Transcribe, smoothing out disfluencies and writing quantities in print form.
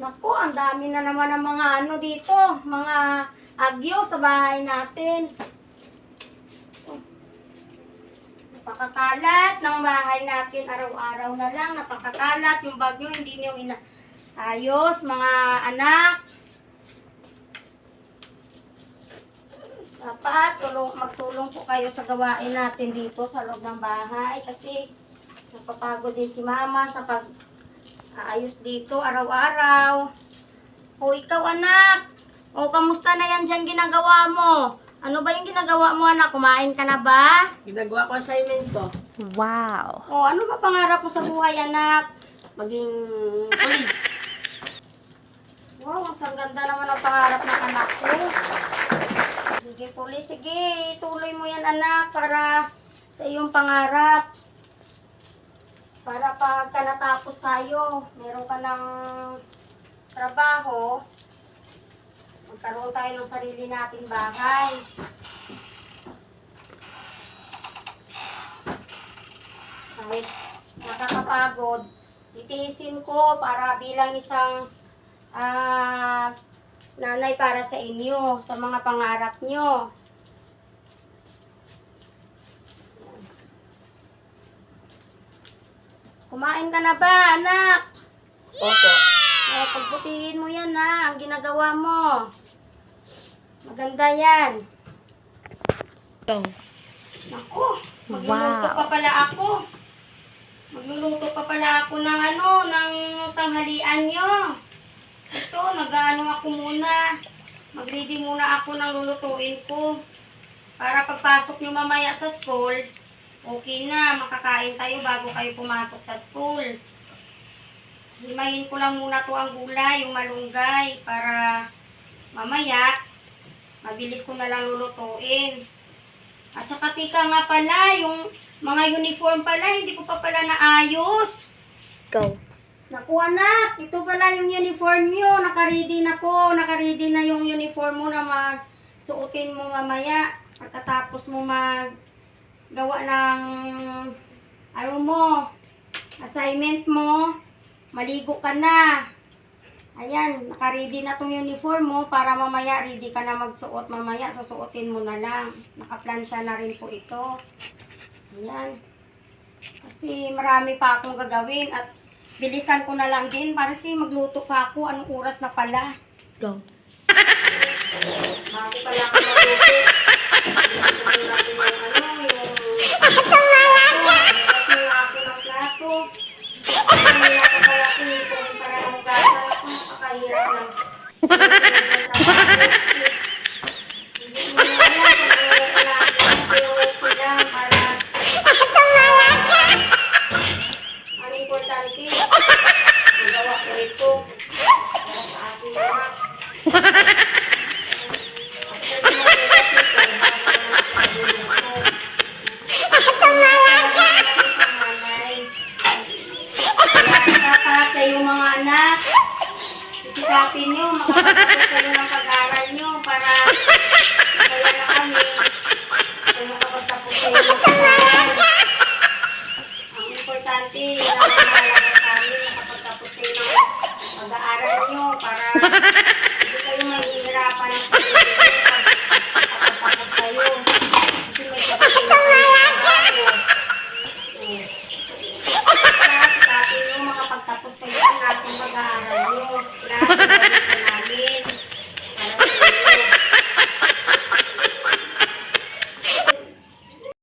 Naku, ang dami na naman ng mga ano dito, mga agyo sa bahay natin. Napakakalat ng bahay natin, araw-araw na lang, napakakalat. Yung bagyo, hindi niyo ayos, mga anak. Dapat magtulong po kayo sa gawain natin dito sa loob ng bahay kasi napapagod din si mama sa pag-aayos dito araw-araw. O ikaw anak, o kamusta na yan dyan ginagawa mo? Ano ba yung ginagawa mo anak? Kumain ka na ba? Ginagawa ko assignment ko. Wow. O ano ba pangarap mo sa buhay anak? Maging police. Wow, ang ganda naman ang pangarap ng anak ko. Sige, Pulis, sige. Ituloy mo yan, anak, para sa iyong pangarap. Para pagka natapos tayo, meron ka ng trabaho, magkaroon tayo ng sarili nating bahay. Kahit nakakapagod, itiisin ko para bilang isang nanay para sa inyo, sa mga pangarap nyo. Kumain ka na ba, anak? Opo. Pagbutihin mo yan ha, ang ginagawa mo. Maganda yan. Go. Naku, magluluto pa pala ako. Magluluto pa pala ako ng ng tanghalian nyo. Ito, nag-ano ako muna. Mag-ready muna ako ng lulutuin ko. Para pagpasok nyo mamaya sa school, okay na, makakain kayo bago kayo pumasok sa school. Himayin ko lang muna to ang gulay, yung malunggay, para mamaya, mabilis ko na lang lulutuin. At saka tika nga pala, yung mga uniform pala, hindi ko pa pala naayos. Go. Naku anak, ito pala yung uniform nyo. Naka-ready na po. Naka-ready na yung uniform mo na suotin mo mamaya. Pagkatapos mo gawa ng assignment mo, maligo ka na. Ayan, naka-ready na tong uniform mo para mamaya ready ka na magsuot. Mamaya susuotin mo na lang. Naka-plansya na rin po ito. Ayan. Kasi marami pa akong gagawin at bilisan ko na lang din para magluto pa ako. Anong oras na pala? Go. Bago pala ako magluto. Bilisan natin yung ako ng plato. Kanina pa pala ako nito para hugasan ako. Napakahirap lang. Hindi mo na alam kung okay lang para ang importante. Magawa ko ito para sa aking anak. Yung mga anak, sisikapin nyo, makapagpapos kayo ng pag-aaral nyo para